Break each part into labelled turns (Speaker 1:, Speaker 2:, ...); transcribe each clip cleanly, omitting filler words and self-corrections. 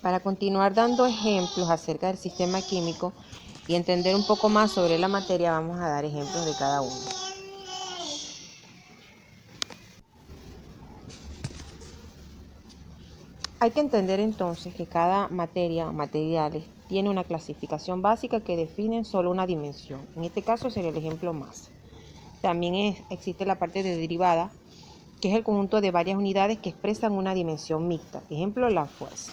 Speaker 1: Para continuar dando ejemplos acerca del sistema químico y entender un poco más sobre la materia, vamos a dar ejemplos de cada uno. Hay que entender entonces que cada materia o materiales tiene una clasificación básica que define solo una dimensión. En este caso sería el ejemplo masa. También existe la parte de derivada, que es el conjunto de varias unidades que expresan una dimensión mixta. Ejemplo, la fuerza.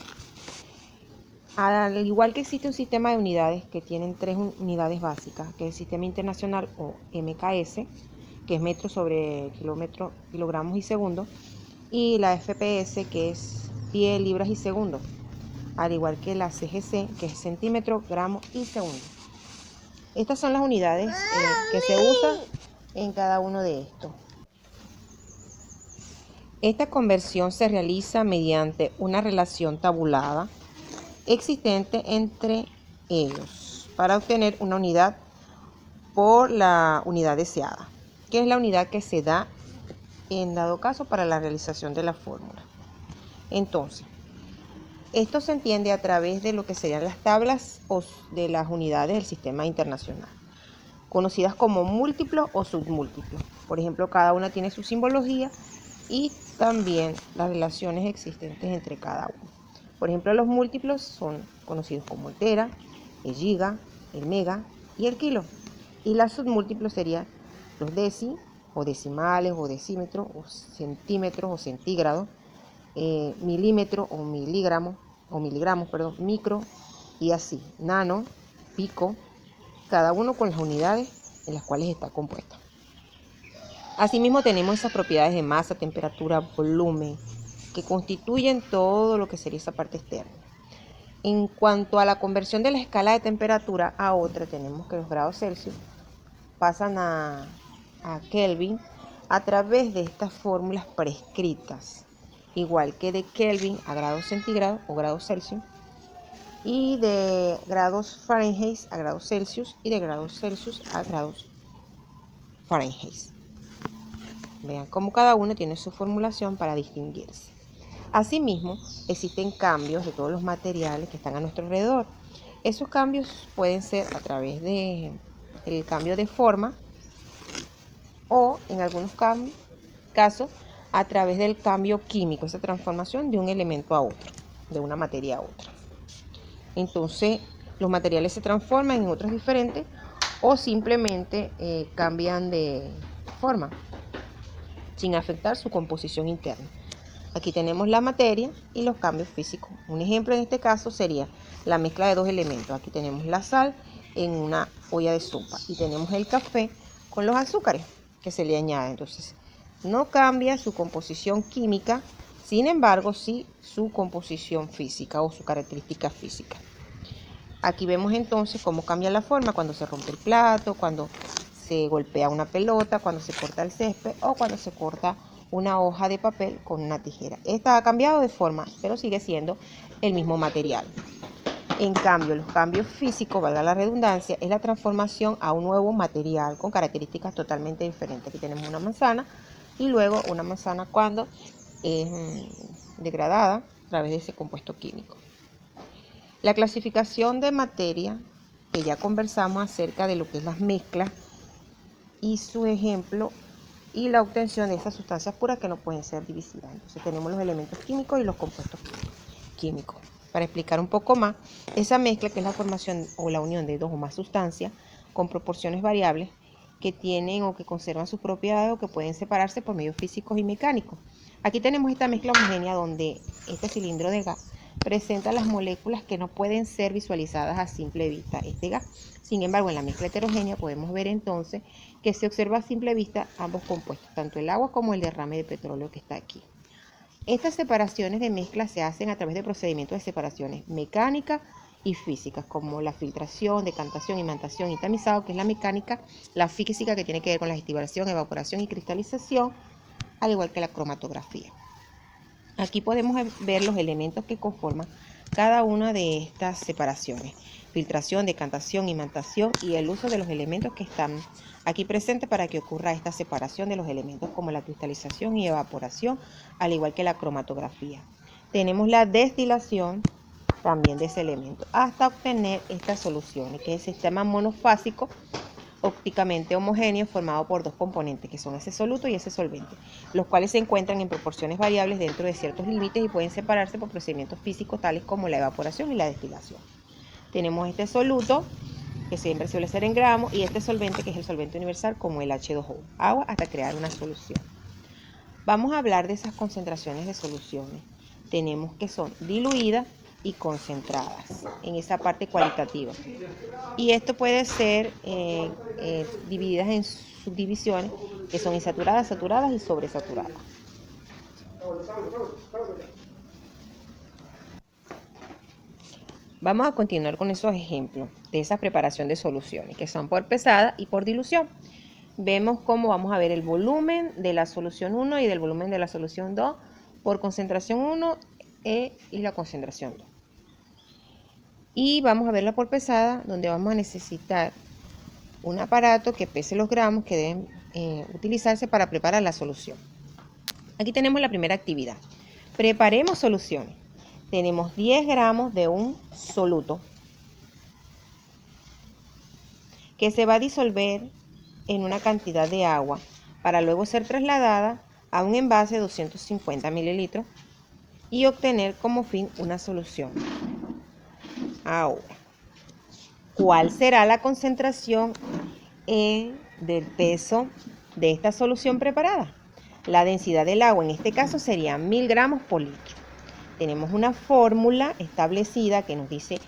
Speaker 1: Al igual que existe un sistema de unidades que tienen tres unidades básicas, que es el sistema internacional o MKS, que es metros sobre kilómetros, kilogramos y segundos, y la FPS, que es pie, libras y segundos, al igual que la CGC, que es centímetro, gramo y segundo. Estas son las unidades que se usan en cada uno de estos. Esta conversión se realiza mediante una relación tabulada existente entre ellos para obtener una unidad por la unidad deseada, que es la unidad que se da en dado caso para la realización de la fórmula. Entonces, esto se entiende a través de lo que serían las tablas de las unidades del sistema internacional, conocidas como múltiplos o submúltiplos. Por ejemplo, cada una tiene su simbología y también las relaciones existentes entre cada uno. Por ejemplo, los múltiplos son conocidos como el tera, el giga, el mega y el kilo. Y las submúltiplos serían los deci, o decimales, o decímetros, o centímetros, o centígrados, milímetros, o miligramos, micro, y así, nano, pico, cada uno con las unidades en las cuales está compuesta. Asimismo tenemos esas propiedades de masa, temperatura, volumen, que constituyen todo lo que sería esa parte externa. En cuanto a la conversión de la escala de temperatura a otra, tenemos que los grados Celsius pasan a Kelvin a través de estas fórmulas prescritas, igual que de Kelvin a grados centígrados o grados Celsius, y de grados Fahrenheit a grados Celsius, y de grados Celsius a grados Fahrenheit. Vean cómo cada uno tiene su formulación para distinguirse. Asimismo, existen cambios de todos los materiales que están a nuestro alrededor. Esos cambios pueden ser a través del cambio de forma o, en algunos casos, a través del cambio químico, esa transformación de un elemento a otro, de una materia a otra. Entonces, los materiales se transforman en otros diferentes o simplemente cambian de forma sin afectar su composición interna. Aquí tenemos la materia y los cambios físicos. Un ejemplo en este caso sería la mezcla de dos elementos. Aquí tenemos la sal en una olla de sopa y tenemos el café con los azúcares que se le añaden. Entonces, no cambia su composición química, sin embargo, sí su composición física o su característica física. Aquí vemos entonces cómo cambia la forma cuando se rompe el plato, cuando se golpea una pelota, cuando se corta el césped o cuando se corta una hoja de papel con una tijera. Esta ha cambiado de forma, pero sigue siendo el mismo material. En cambio, los cambios físicos, valga la redundancia, es la transformación a un nuevo material con características totalmente diferentes. Aquí tenemos una manzana y luego una manzana cuando es degradada a través de ese compuesto químico. La clasificación de materia, que ya conversamos acerca de lo que es las mezclas y su ejemplo, y la obtención de esas sustancias puras que no pueden ser divisibles. Entonces tenemos los elementos químicos y los compuestos químicos. Para explicar un poco más, esa mezcla, que es la formación o la unión de dos o más sustancias con proporciones variables que tienen o que conservan sus propiedades o que pueden separarse por medios físicos y mecánicos. Aquí tenemos esta mezcla homogénea donde este cilindro de gas presenta las moléculas que no pueden ser visualizadas a simple vista este gas. Sin embargo, en la mezcla heterogénea podemos ver entonces que se observa a simple vista ambos compuestos, tanto el agua como el derrame de petróleo que está aquí. Estas separaciones de mezcla se hacen a través de procedimientos de separaciones mecánicas y físicas, como la filtración, decantación, imantación y tamizado, que es la mecánica, la física, que tiene que ver con la destilación, evaporación y cristalización, al igual que la cromatografía. Aquí podemos ver los elementos que conforman cada una de estas separaciones: filtración, decantación, imantación y el uso de los elementos que están aquí presentes para que ocurra esta separación de los elementos, como la cristalización y evaporación, al igual que la cromatografía. Tenemos la destilación, también de ese elemento, hasta obtener estas soluciones, que es el sistema monofásico ópticamente homogéneo formado por dos componentes, que son ese soluto y ese solvente, los cuales se encuentran en proporciones variables dentro de ciertos límites y pueden separarse por procedimientos físicos tales como la evaporación y la destilación. Tenemos este soluto, que siempre suele ser en gramos, y este solvente, que es el solvente universal, como el H2O, agua, hasta crear una solución. Vamos a hablar de esas concentraciones de soluciones. Tenemos que son diluidas y concentradas en esa parte cualitativa. Y esto puede ser divididas en subdivisiones, que son insaturadas, saturadas y sobresaturadas. Vamos a continuar con esos ejemplos de esa preparación de soluciones, que son por pesada y por dilución. Vemos cómo vamos a ver el volumen de la solución 1 y del volumen de la solución 2 por concentración 1 y la concentración 2. Y vamos a verla por pesada, donde vamos a necesitar un aparato que pese los gramos que deben utilizarse para preparar la solución. Aquí tenemos la primera actividad. Preparemos soluciones. Tenemos 10 gramos de un soluto que se va a disolver en una cantidad de agua para luego ser trasladada a un envase de 250 mililitros y obtener como fin una solución. Ahora, ¿cuál será la concentración del peso de esta solución preparada? La densidad del agua en este caso sería 1000 gramos por litro. Tenemos una fórmula establecida que nos dice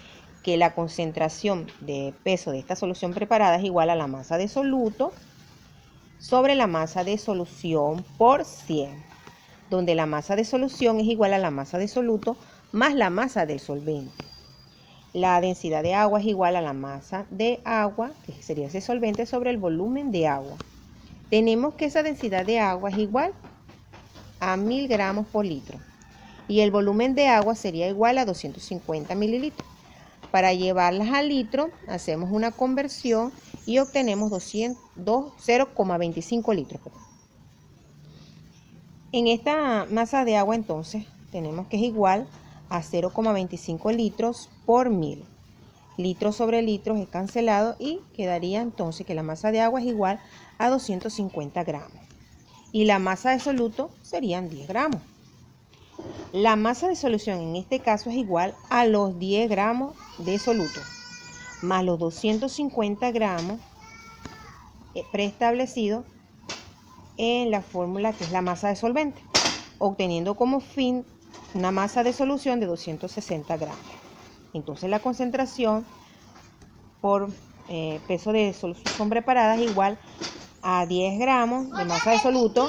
Speaker 1: que la concentración de peso de esta solución preparada es igual a la masa de soluto sobre la masa de solución por 100, donde la masa de solución es igual a la masa de soluto más la masa del solvente. La densidad de agua es igual a la masa de agua, que sería ese solvente, sobre el volumen de agua. Tenemos que esa densidad de agua es igual a 1000 gramos por litro. Y el volumen de agua sería igual a 250 mililitros. Para llevarlas a litro, hacemos una conversión y obtenemos 0,25 litros. En esta masa de agua, entonces, tenemos que es igual a 0,25 litros por 1000. Litros sobre litros es cancelado y quedaría entonces que la masa de agua es igual a 250 gramos. Y la masa de soluto serían 10 gramos. La masa de solución en este caso es igual a los 10 gramos de soluto más los 250 gramos preestablecidos en la fórmula que es la masa de solvente, obteniendo como fin una masa de solución de 260 gramos. Entonces la concentración por peso de solución preparada es igual a 10 gramos de masa de soluto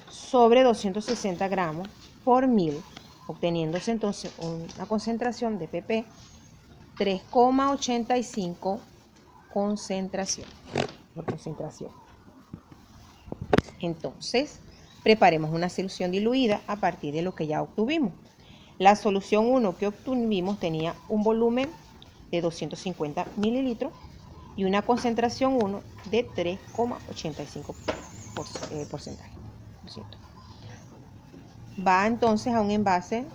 Speaker 1: sobre 260 gramos por 1000, obteniéndose entonces una concentración de pp 3,85 concentración por concentración. Entonces, preparemos una solución diluida a partir de lo que ya obtuvimos. La solución 1 que obtuvimos tenía un volumen de 250 mililitros y una concentración 1 de 3,85%. Va entonces a un envase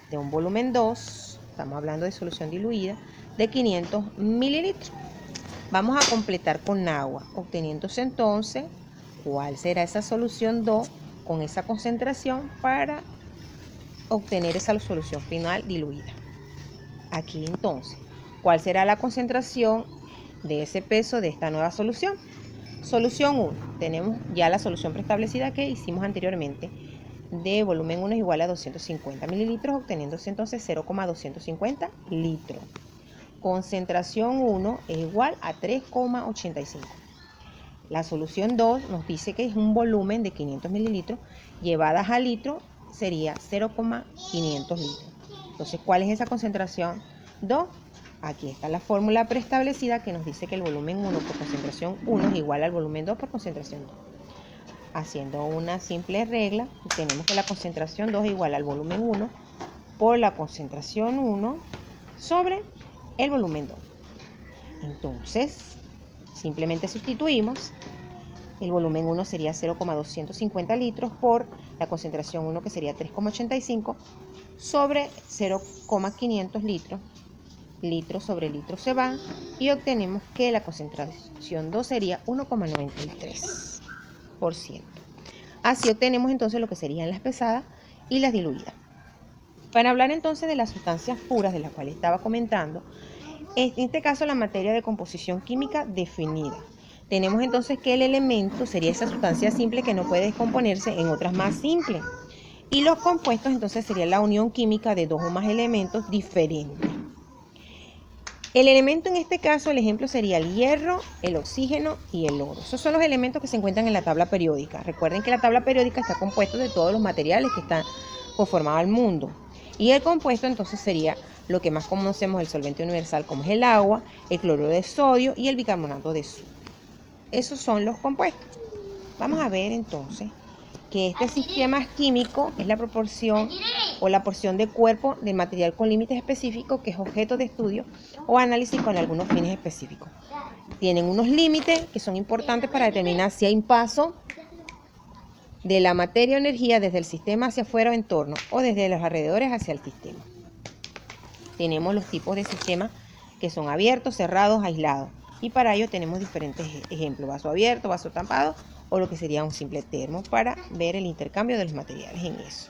Speaker 1: de un volumen 2, estamos hablando de solución diluida, de 500 mililitros. Vamos a completar con agua, obteniéndose entonces cuál será esa solución 2 con esa concentración para obtener esa solución final diluida. Aquí entonces, ¿cuál será la concentración de ese peso de esta nueva solución? Solución 1, tenemos ya la solución preestablecida que hicimos anteriormente, de volumen 1 es igual a 250 mililitros, obteniéndose entonces 0,250 litros. Concentración 1 es igual a 3,85. La solución 2 nos dice que es un volumen de 500 mililitros, llevadas a litro sería 0,500 litros. Entonces, ¿cuál es esa concentración 2? Aquí está la fórmula preestablecida que nos dice que el volumen 1 por concentración 1 es igual al volumen 2 por concentración 2. Haciendo una simple regla, tenemos que la concentración 2 es igual al volumen 1 por la concentración 1 sobre el volumen 2. Entonces, simplemente sustituimos. El volumen 1 sería 0,250 litros por la concentración 1 que sería 3,85 sobre 0,500 litros. Litro sobre litro se va y obtenemos que la concentración 2 sería 1,93%. Así obtenemos entonces lo que serían las pesadas y las diluidas. Para hablar entonces de las sustancias puras de las cuales estaba comentando, en este caso la materia de composición química definida. Tenemos entonces que el elemento sería esa sustancia simple que no puede descomponerse en otras más simples. Y los compuestos entonces sería la unión química de dos o más elementos diferentes. El elemento en este caso, el ejemplo sería el hierro, el oxígeno y el oro. Esos son los elementos que se encuentran en la tabla periódica. Recuerden que la tabla periódica está compuesta de todos los materiales que están conformados al mundo. Y el compuesto entonces sería lo que más conocemos, el solvente universal, como es el agua, el cloruro de sodio y el bicarbonato de sodio. Esos son los compuestos. Vamos a ver entonces que este sistema químico es la proporción o la porción de cuerpo del material con límites específicos que es objeto de estudio o análisis con algunos fines específicos. Tienen unos límites que son importantes para determinar si hay un paso de la materia o energía desde el sistema hacia afuera o entorno o desde los alrededores hacia el sistema. Tenemos los tipos de sistemas que son abiertos, cerrados, aislados. Y para ello tenemos diferentes ejemplos, vaso abierto, vaso tampado o lo que sería un simple termo para ver el intercambio de los materiales en eso.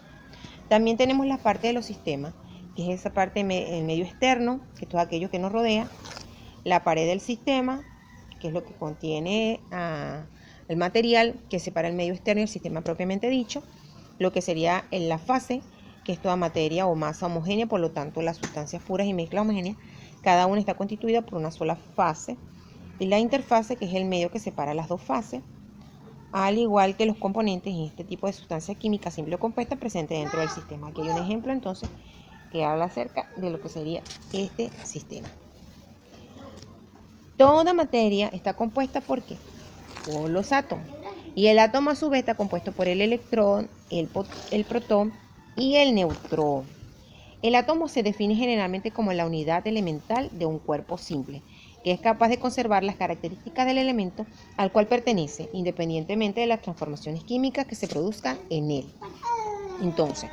Speaker 1: También tenemos la parte de los sistemas, que es esa parte el medio externo, que es todo aquello que nos rodea, la pared del sistema, que es lo que contiene el material que separa el medio externo y el sistema propiamente dicho, lo que sería en la fase, que es toda materia o masa homogénea, por lo tanto las sustancias puras y mezclas homogéneas, cada una está constituida por una sola fase, y la interfase, que es el medio que separa las dos fases, al igual que los componentes en este tipo de sustancias químicas simple o compuesta presentes dentro del sistema. Aquí hay un ejemplo entonces que habla acerca de lo que sería este sistema. Toda materia está compuesta ¿por qué? Por los átomos. Y el átomo a su vez está compuesto por el electrón, el protón y el neutrón. El átomo se define generalmente como la unidad elemental de un cuerpo simple, que es capaz de conservar las características del elemento al cual pertenece, independientemente de las transformaciones químicas que se produzcan en él. Entonces,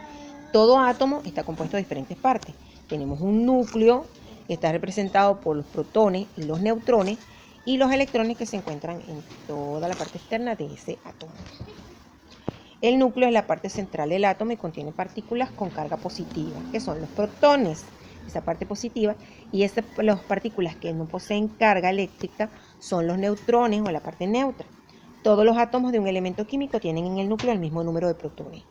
Speaker 1: todo átomo está compuesto de diferentes partes. Tenemos un núcleo que está representado por los protones y los neutrones y los electrones que se encuentran en toda la parte externa de ese átomo. El núcleo es la parte central del átomo y contiene partículas con carga positiva, que son los protones, esa parte positiva, y las partículas que no poseen carga eléctrica son los neutrones o la parte neutra. Todos los átomos de un elemento químico tienen en el núcleo el mismo número de protones.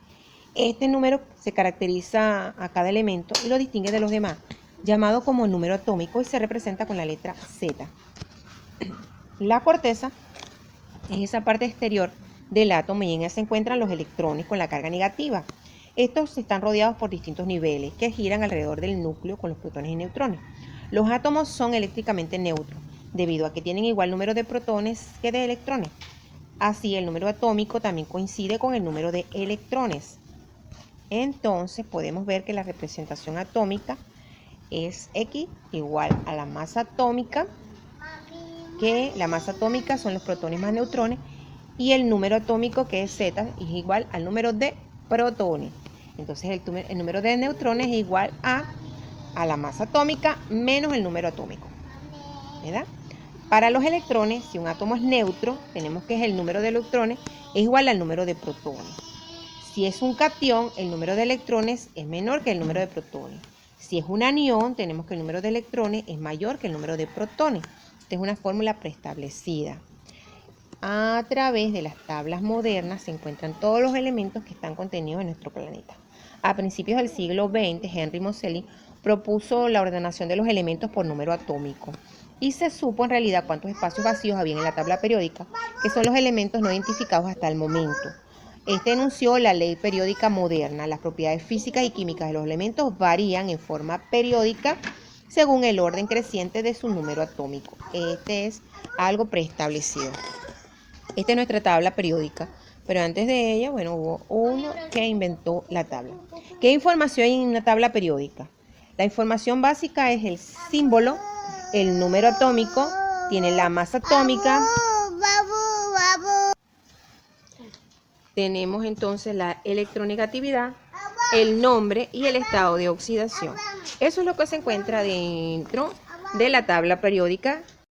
Speaker 1: Este número se caracteriza a cada elemento y lo distingue de los demás, llamado como número atómico, y se representa con la letra Z. La corteza es esa parte exterior del átomo y en ella se encuentran los electrones con la carga negativa. Estos están rodeados por distintos niveles que giran alrededor del núcleo con los protones y neutrones. Los átomos son eléctricamente neutros debido a que tienen igual número de protones que de electrones. Así, el número atómico también coincide con el número de electrones. Entonces podemos ver que la representación atómica es X igual a la masa atómica, que la masa atómica son los protones más neutrones, y el número atómico, que es Z, es igual al número de protones. Entonces el número de neutrones es igual a la masa atómica menos el número atómico, ¿verdad? Para los electrones, si un átomo es neutro, tenemos que el número de electrones es igual al número de protones. Si es un catión, el número de electrones es menor que el número de protones. Si es un anión, tenemos que el número de electrones es mayor que el número de protones. Esta es una fórmula preestablecida. A través de las tablas modernas se encuentran todos los elementos que están contenidos en nuestro planeta. A principios del siglo XX, Henry Moseley propuso la ordenación de los elementos por número atómico y se supo en realidad cuántos espacios vacíos había en la tabla periódica, que son los elementos no identificados hasta el momento. Este enunció la ley periódica moderna. Las propiedades físicas y químicas de los elementos varían en forma periódica según el orden creciente de su número atómico. Este es algo preestablecido. Esta es nuestra tabla periódica, pero antes de ella, hubo uno que inventó la tabla. ¿Qué información hay en una tabla periódica? La información básica es el símbolo, el número atómico, tiene la masa atómica. Tenemos entonces la electronegatividad el nombre y el estado de oxidación. Eso es lo que se encuentra dentro de la tabla periódica